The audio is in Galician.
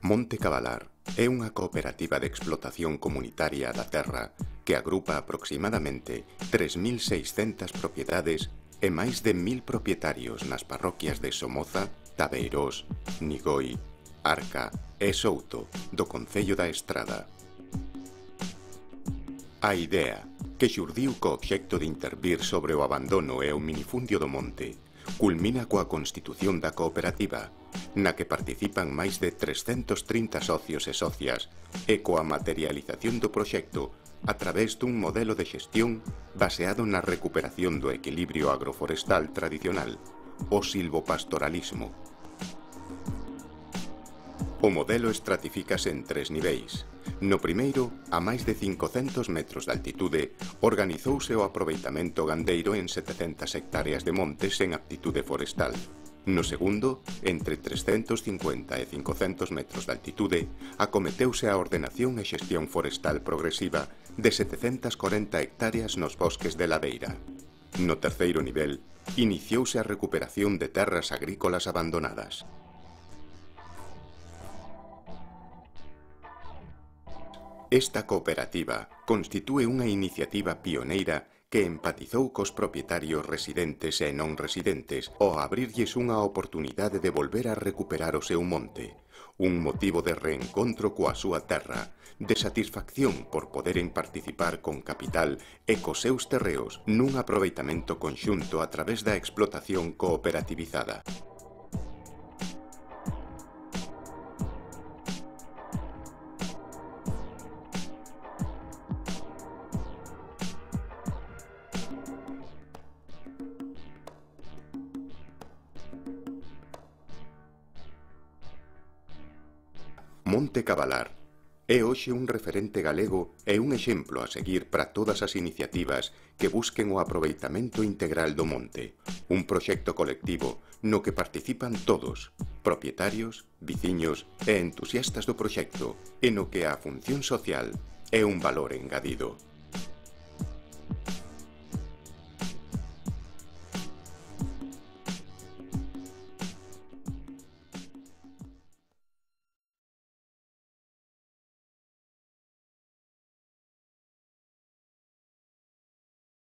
Monte Cavalar é unha cooperativa de explotación comunitaria da terra que agrupa aproximadamente 3.600 propiedades e máis de 1.000 propietarios nas parroquias de Somoza, Tabeirós, Nigoi, Arca e Souto do concello da Estrada. A idea, que xurdiu co obxecto de intervir sobre o abandono e o minifundio do monte, culmina coa constitución da cooperativa, na que participan máis de 330 socios e socias e coa materialización do proxecto a través dun modelo de xestión baseado na recuperación do equilibrio agroforestal tradicional, o silvopastoralismo. O modelo estratifícase en 3 niveis. No primeiro, a máis de 500 metros de altitude, organizouse o aproveitamento gandeiro en 700 hectáreas de montes en aptitude forestal. No segundo, entre 350 e 500 metros de altitude, acometeuse a ordenación e xestión forestal progresiva de 740 hectáreas nos bosques de ladeira. No terceiro nivel, iniciouse a recuperación de terras agrícolas abandonadas. Esta cooperativa constitúe unha iniciativa pioneira que empatizou cos propietarios residentes e non residentes ao abrirlles unha oportunidade de volver a recuperar o seu monte, un motivo de reencontro coa súa terra, de satisfacción por poderen participar con capital e cos seus terreos nun aproveitamento conxunto a través da explotación cooperativizada. Monte Cavalar é hoxe un referente galego e un exemplo a seguir para todas as iniciativas que busquen o aproveitamento integral do monte, un proxecto colectivo no que participan todos, propietarios, veciños e entusiastas do proxecto, e no que a función social é un valor engadido.